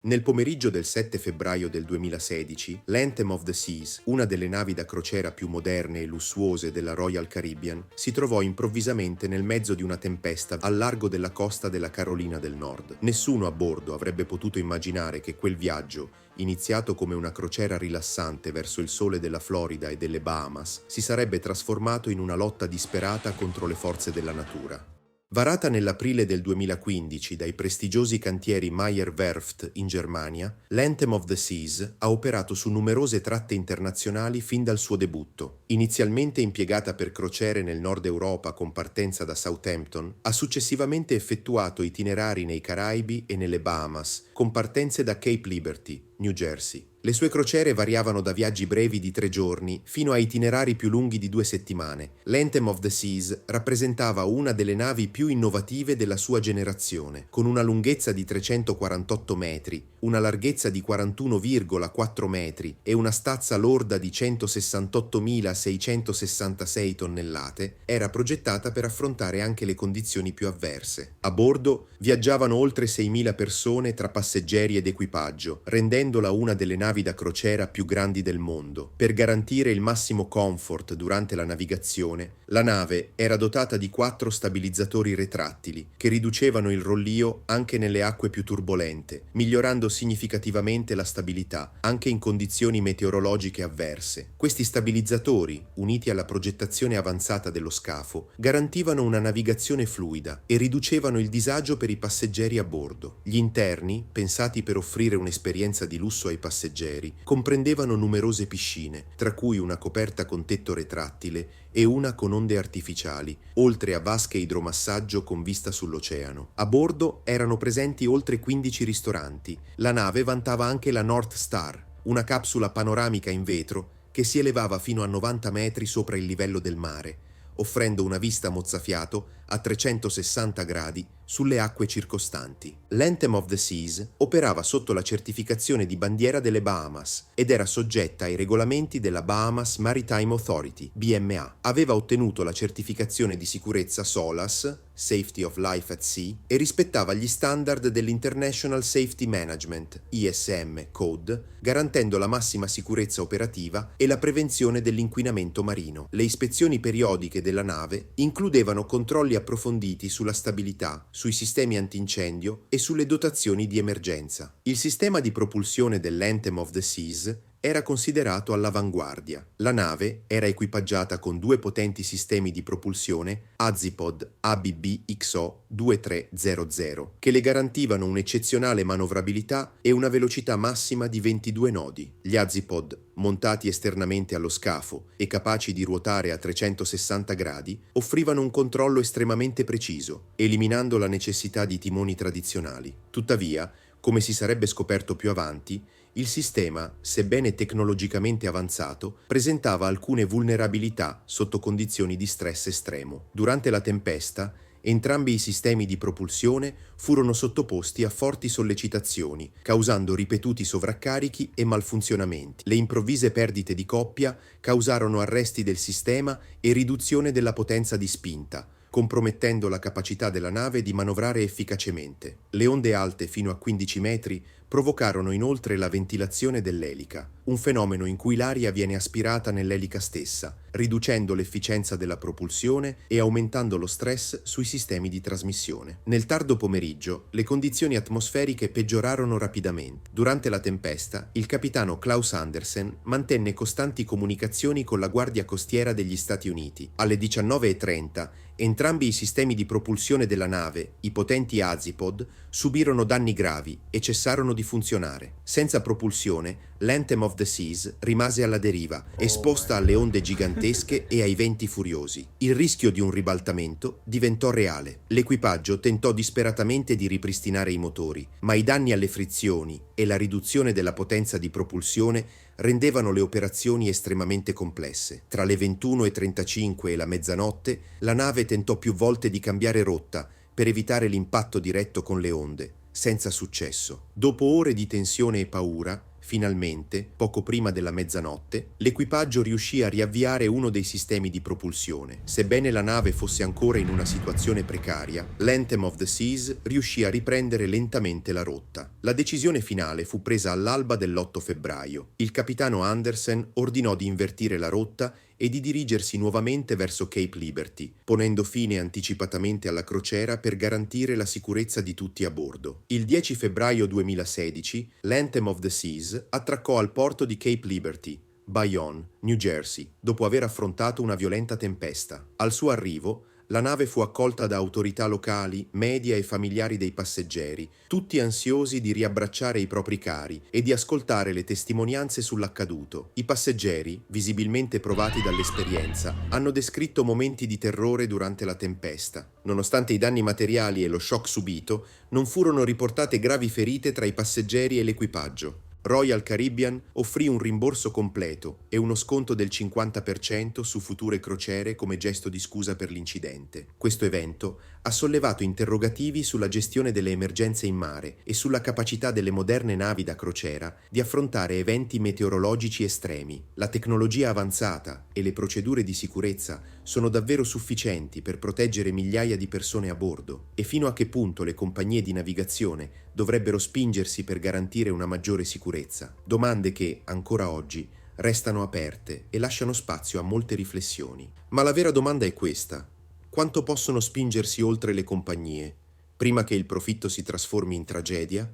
Nel pomeriggio del 7 febbraio del 2016, l'Anthem of the Seas, una delle navi da crociera più moderne e lussuose della Royal Caribbean, si trovò improvvisamente nel mezzo di una tempesta al largo della costa della Carolina del Nord. Nessuno a bordo avrebbe potuto immaginare che quel viaggio, iniziato come una crociera rilassante verso il sole della Florida e delle Bahamas, si sarebbe trasformato in una lotta disperata contro le forze della natura. Varata nell'aprile del 2015 dai prestigiosi cantieri Meyer Werft in Germania, l'Anthem of the Seas ha operato su numerose tratte internazionali fin dal suo debutto. Inizialmente impiegata per crociere nel nord Europa con partenza da Southampton, ha successivamente effettuato itinerari nei Caraibi e nelle Bahamas, con partenze da Cape Liberty, New Jersey. Le sue crociere variavano da viaggi brevi di 3 giorni fino a itinerari più lunghi di 2 settimane. L'Anthem of the Seas rappresentava una delle navi più innovative della sua generazione, con una lunghezza di 348 metri, una larghezza di 41,4 metri e una stazza lorda di 168.666 tonnellate. Era progettata per affrontare anche le condizioni più avverse. A bordo viaggiavano oltre 6.000 persone tra passeggeri ed equipaggio, rendendola una delle navi da crociera più grandi del mondo. Per garantire il massimo comfort durante la navigazione, la nave era dotata di 4 stabilizzatori retrattili che riducevano il rollio anche nelle acque più turbolente, migliorando significativamente la stabilità anche in condizioni meteorologiche avverse. Questi stabilizzatori, uniti alla progettazione avanzata dello scafo, garantivano una navigazione fluida e riducevano il disagio per i passeggeri a bordo. Gli interni, pensati per offrire un'esperienza di lusso ai passeggeri, comprendevano numerose piscine, tra cui una coperta con tetto retrattile e una con onde artificiali, oltre a vasche idromassaggio con vista sull'oceano. A bordo erano presenti oltre 15 ristoranti. La nave vantava anche la North Star, una capsula panoramica in vetro che si elevava fino a 90 metri sopra il livello del mare, offrendo una vista mozzafiato a 360 gradi sulle acque circostanti. L'Anthem of the Seas operava sotto la certificazione di bandiera delle Bahamas ed era soggetta ai regolamenti della Bahamas Maritime Authority, BMA. Aveva ottenuto la certificazione di sicurezza SOLAS, Safety of Life at Sea, e rispettava gli standard dell'International Safety Management, ISM Code, garantendo la massima sicurezza operativa e la prevenzione dell'inquinamento marino. Le ispezioni periodiche della nave includevano controlli approfonditi sulla stabilità, sui sistemi antincendio e sulle dotazioni di emergenza. Il sistema di propulsione dell'Anthem of the Seas era considerato all'avanguardia. La nave era equipaggiata con 2 potenti sistemi di propulsione Azipod ABB-XO 2300 che le garantivano un'eccezionale manovrabilità e una velocità massima di 22 nodi. Gli Azipod, montati esternamente allo scafo e capaci di ruotare a 360 gradi, offrivano un controllo estremamente preciso, eliminando la necessità di timoni tradizionali. Tuttavia, come si sarebbe scoperto più avanti, il sistema, sebbene tecnologicamente avanzato, presentava alcune vulnerabilità sotto condizioni di stress estremo. Durante la tempesta, entrambi i sistemi di propulsione furono sottoposti a forti sollecitazioni, causando ripetuti sovraccarichi e malfunzionamenti. Le improvvise perdite di coppia causarono arresti del sistema e riduzione della potenza di spinta, compromettendo la capacità della nave di manovrare efficacemente. Le onde alte fino a 15 metri provocarono inoltre la ventilazione dell'elica, un fenomeno in cui l'aria viene aspirata nell'elica stessa, riducendo l'efficienza della propulsione e aumentando lo stress sui sistemi di trasmissione. Nel tardo pomeriggio, le condizioni atmosferiche peggiorarono rapidamente. Durante la tempesta, il capitano Klaus Andersen mantenne costanti comunicazioni con la Guardia Costiera degli Stati Uniti. Alle 19:30, entrambi i sistemi di propulsione della nave, i potenti Azipod, subirono danni gravi e cessarono di funzionare. Senza propulsione, l'Anthem of the Seas rimase alla deriva, esposta alle onde gigantesche e ai venti furiosi. Il rischio di un ribaltamento diventò reale. L'equipaggio tentò disperatamente di ripristinare i motori, ma i danni alle frizioni e la riduzione della potenza di propulsione rendevano le operazioni estremamente complesse. Tra le 21:35 e la mezzanotte, la nave tentò più volte di cambiare rotta per evitare l'impatto diretto con le onde, senza successo. Dopo ore di tensione e paura, Finalmente, poco prima della mezzanotte, l'equipaggio riuscì a riavviare uno dei sistemi di propulsione. Sebbene la nave fosse ancora in una situazione precaria, l'Anthem of the Seas riuscì a riprendere lentamente la rotta. La decisione finale fu presa all'alba dell'8 febbraio. Il capitano Andersen ordinò di invertire la rotta e di dirigersi nuovamente verso Cape Liberty, ponendo fine anticipatamente alla crociera per garantire la sicurezza di tutti a bordo. Il 10 febbraio 2016, l'Anthem of the Seas attraccò al porto di Cape Liberty, Bayonne, New Jersey, dopo aver affrontato una violenta tempesta. Al suo arrivo, la nave fu accolta da autorità locali, media e familiari dei passeggeri, tutti ansiosi di riabbracciare i propri cari e di ascoltare le testimonianze sull'accaduto. I passeggeri, visibilmente provati dall'esperienza, hanno descritto momenti di terrore durante la tempesta. Nonostante i danni materiali e lo shock subito, non furono riportate gravi ferite tra i passeggeri e l'equipaggio. Royal Caribbean offrì un rimborso completo e uno sconto del 50% su future crociere come gesto di scusa per l'incidente. Questo evento ha sollevato interrogativi sulla gestione delle emergenze in mare e sulla capacità delle moderne navi da crociera di affrontare eventi meteorologici estremi. La tecnologia avanzata e le procedure di sicurezza sono davvero sufficienti per proteggere migliaia di persone a bordo? E fino a che punto le compagnie di navigazione dovrebbero spingersi per garantire una maggiore sicurezza? Domande che, ancora oggi, restano aperte e lasciano spazio a molte riflessioni. Ma la vera domanda è questa: quanto possono spingersi oltre le compagnie, prima che il profitto si trasformi in tragedia?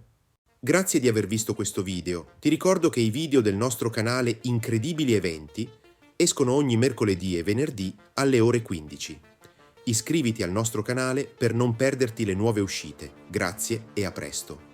Grazie di aver visto questo video. Ti ricordo che i video del nostro canale Incredibili Eventi escono ogni mercoledì e venerdì alle ore 15. Iscriviti al nostro canale per non perderti le nuove uscite. Grazie e a presto.